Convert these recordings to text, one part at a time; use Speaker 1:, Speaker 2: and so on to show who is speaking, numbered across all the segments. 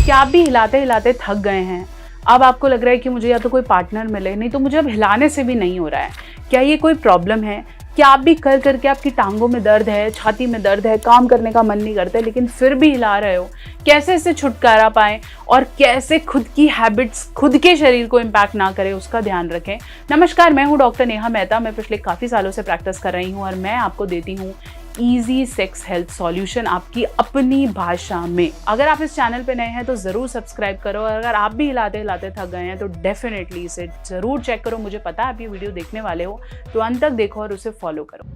Speaker 1: क्या आप भी हिलाते हिलाते थक गए हैं? अब आपको लग रहा है कि मुझे या तो कोई पार्टनर मिले, नहीं तो मुझे अब हिलाने से भी नहीं हो रहा है। क्या ये कोई प्रॉब्लम है? क्या आप भी कर करके आपकी टांगों में दर्द है, छाती में दर्द है, काम करने का मन नहीं करता है, लेकिन फिर भी हिला रहे हो? कैसे इससे छुटकारा पाएँ और कैसे खुद की हैबिट्स खुद के शरीर को इम्पैक्ट ना करें, उसका ध्यान रखें। नमस्कार, मैं हूँ डॉक्टर नेहा मेहता। मैं पिछले काफ़ी सालों से प्रैक्टिस कर रही हूँ और मैं आपको देती हूँ ईजी सेक्स हेल्थ सॉल्यूशन आपकी अपनी भाषा में। अगर आप इस चैनल पे नए हैं तो ज़रूर सब्सक्राइब करो, और अगर आप भी हिलाते हिलाते थक गए हैं तो डेफिनेटली इसे ज़रूर चेक करो। मुझे पता है आप ये वीडियो देखने वाले हो, तो अंत तक देखो और उसे फॉलो करो।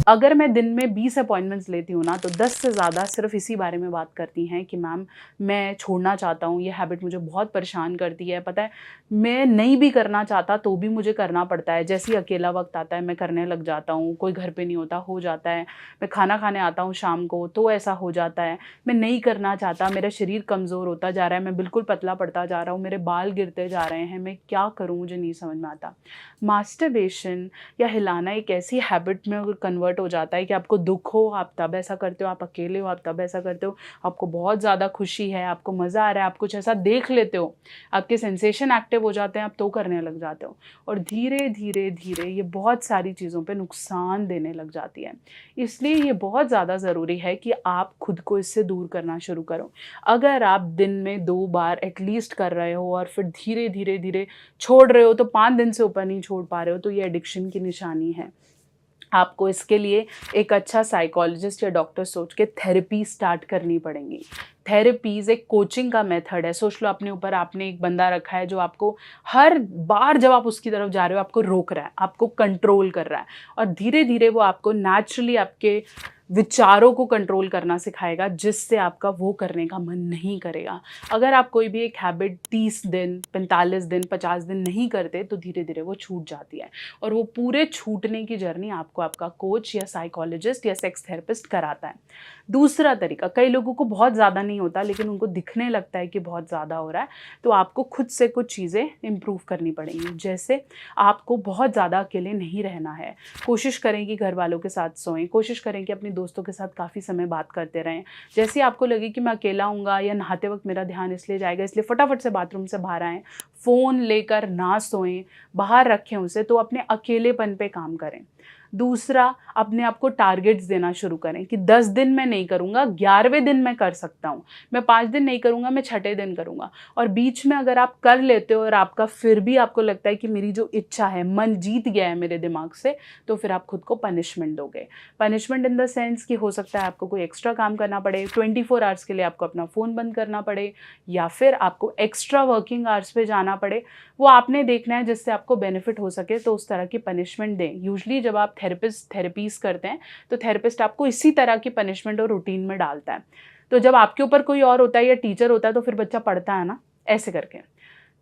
Speaker 1: अगर मैं दिन में 20 अपॉइंटमेंट्स लेती हूँ ना, तो 10 से ज़्यादा सिर्फ इसी बारे में बात करती हैं कि मैम मैं छोड़ना चाहता हूँ, ये हैबिट मुझे बहुत परेशान करती है। पता है, मैं नहीं भी करना चाहता तो भी मुझे करना पड़ता है। जैसे ही अकेला वक्त आता है मैं करने लग जाता हूँ, कोई घर पे नहीं होता, हो जाता है। मैं खाना खाने आता हूँ शाम को तो ऐसा हो जाता है। मैं नहीं करना चाहता, मेरा शरीर कमज़ोर होता जा रहा है, मैं बिल्कुल पतला पड़ता जा रहा हूँ, मेरे बाल गिरते जा रहे हैं, मैं क्या करूँ मुझे नहीं समझ में आता। मास्टरबेशन या हिलाना एक ऐसी हैबिट में कन्वर्ट हो जाता है कि आपको दुख हो आप तब ऐसा करते हो, आप अकेले हो आप तब ऐसा करते हो, आपको बहुत ज़्यादा खुशी है, आपको मज़ा आ रहा है, आप कुछ ऐसा देख लेते हो, आपके सेंसेशन एक्टिव हो जाते हैं, आप तो करने लग जाते हो। और धीरे धीरे धीरे ये बहुत सारी चीज़ों पे नुकसान देने लग जाती है। इसलिए ये बहुत ज़्यादा ज़रूरी है कि आप खुद को इससे दूर करना शुरू करो। अगर आप दिन में 2 बार एटलीस्ट कर रहे हो और फिर धीरे धीरे धीरे छोड़ रहे हो, तो 5 दिन से ऊपर नहीं छोड़ पा रहे हो, तो ये एडिक्शन की निशानी है। आपको इसके लिए एक अच्छा साइकोलॉजिस्ट या डॉक्टर सोच के थेरेपी स्टार्ट करनी पड़ेगी। थेरेपीज एक कोचिंग का मेथड है। सोच लो अपने ऊपर आपने एक बंदा रखा है जो आपको हर बार जब आप उसकी तरफ जा रहे हो आपको रोक रहा है, आपको कंट्रोल कर रहा है, और धीरे धीरे वो आपको नेचुरली आपके विचारों को कंट्रोल करना सिखाएगा, जिससे आपका वो करने का मन नहीं करेगा। अगर आप कोई भी एक हैबिट 30 दिन, 45 दिन, 50 दिन नहीं करते तो धीरे धीरे वो छूट जाती है, और वो पूरे छूटने की जर्नी आपको आपका कोच या साइकोलॉजिस्ट या सेक्स थेरेपिस्ट कराता है। दूसरा तरीका, कई लोगों को बहुत ज़्यादा नहीं होता लेकिन उनको दिखने लगता है कि बहुत ज़्यादा हो रहा है, तो आपको खुद से कुछ चीज़ें इम्प्रूव करनी पड़ेंगी। जैसे आपको बहुत ज़्यादा अकेले नहीं रहना है। कोशिश करें कि घर वालों के साथ सोएं, कोशिश करें कि अपने दोस्तों के साथ काफ़ी समय बात करते रहें। जैसे ही आपको लगे कि मैं अकेला हूँगा या नहाते वक्त मेरा ध्यान इसलिए जाएगा, इसलिए फटाफट से बाथरूम से बाहर आएँ, फ़ोन लेकर ना सोएं, बाहर रखें उसे, तो अपने अकेलेपन पे काम करें। दूसरा, अपने आप को टारगेट्स देना शुरू करें कि 10 दिन मैं नहीं करूँगा, 11वें दिन मैं कर सकता हूँ। मैं 5 दिन नहीं करूँगा, मैं छठे दिन करूँगा। और बीच में अगर आप कर लेते हो और आपका फिर भी आपको लगता है कि मेरी जो इच्छा है, मन जीत गया है मेरे दिमाग से, तो फिर आप खुद को पनिशमेंट दोगे। पनिशमेंट इन द सेंस कि हो सकता है आपको कोई एक्स्ट्रा काम करना पड़े, 24 आवर्स के लिए आपको अपना फ़ोन बंद करना पड़े, या फिर आपको एक्स्ट्रा वर्किंग आवर्स पे जाना पड़े। वो आपने देखना है जिससे आपको बेनिफिट हो सके, तो उस तरह की पनिशमेंट दें। यूजुअली जब आप थेरेपीज़ करते हैं तो थेरेपिस्ट आपको इसी तरह की पनिशमेंट और रूटीन में डालता है। तो जब आपके ऊपर कोई और होता है या टीचर होता है तो फिर बच्चा पढ़ता है ना, ऐसे करके।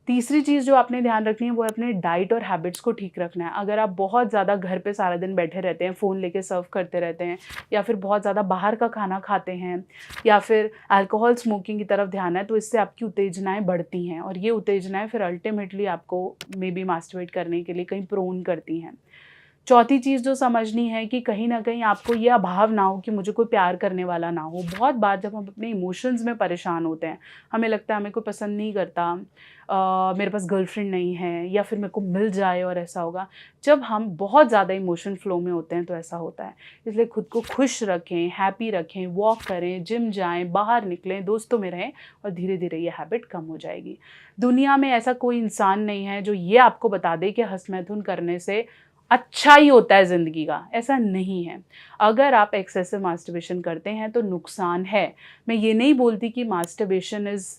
Speaker 1: तीसरी चीज़ जो आपने ध्यान रखनी है वो है अपने डाइट और हैबिट्स को ठीक रखना है। अगर आप बहुत ज़्यादा घर पे सारा दिन बैठे रहते हैं, फ़ोन लेके सर्व करते रहते हैं, या फिर बहुत ज़्यादा बाहर का खाना खाते हैं, या फिर अल्कोहल स्मोकिंग की तरफ ध्यान है, तो इससे आपकी उत्तेजनाएँ बढ़ती हैं, और ये उत्तेजनाएँ फिर अल्टीमेटली आपको मे बी मास्टरबेट करने के लिए कहीं प्रोन करती हैं। चौथी चीज़ जो समझनी है कि कहीं न कहीं आपको ये अभाव ना हो कि मुझे कोई प्यार करने वाला ना हो। बहुत बार जब हम अपने इमोशंस में परेशान होते हैं, हमें लगता है हमें कोई पसंद नहीं करता, मेरे पास गर्लफ्रेंड नहीं है, या फिर मेरे को मिल जाए और ऐसा होगा। जब हम बहुत ज़्यादा इमोशन फ्लो में होते हैं तो ऐसा होता है। इसलिए खुद को खुश रखें, हैप्पी रखें, वॉक करें, जिम जाएँ, बाहर निकलें, दोस्तों में रहें, और धीरे-धीरे ये हैबिट कम हो जाएगी। दुनिया में ऐसा कोई इंसान नहीं है जो ये आपको बता दे कि हँस-मैथुन करने से अच्छा ही होता है ज़िंदगी का, ऐसा नहीं है। अगर आप एक्सेसिव मास्टरबेशन करते हैं तो नुकसान है। मैं ये नहीं बोलती कि masturbation is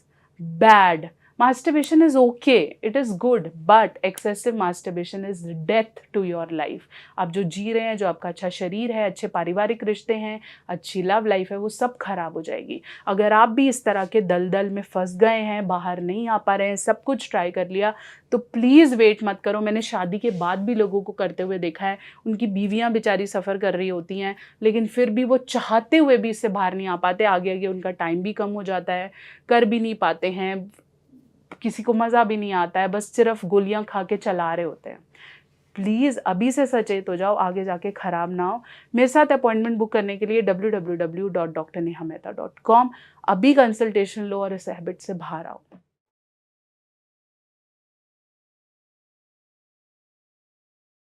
Speaker 1: bad, masturbation is okay, it is good, but excessive masturbation is death to your life. आप जो जी रहे हैं, जो आपका अच्छा शरीर है, अच्छे पारिवारिक रिश्ते हैं, अच्छी लव लाइफ है, वो सब खराब हो जाएगी। अगर आप भी इस तरह के दलदल में फंस गए हैं, बाहर नहीं आ पा रहे हैं, सब कुछ ट्राई कर लिया, तो प्लीज़ वेट मत करो। मैंने शादी के बाद भी लोगों को करते हुए देखा है, उनकी बीवियां बेचारी सफ़र कर रही होती हैं, लेकिन फिर भी वो चाहते हुए भी इससे बाहर नहीं आ पाते। आगे आगे उनका टाइम भी कम हो जाता है, कर भी नहीं पाते हैं, किसी को मज़ा भी नहीं आता है, बस सिर्फ गोलियां खा के चला रहे होते हैं। प्लीज़ अभी से सचेत हो जाओ, आगे जाके ख़राब ना हो। मेरे साथ अपॉइंटमेंट बुक करने के लिए www.drnehameta.com, अभी कंसल्टेशन लो और इस हैबिट से बाहर आओ।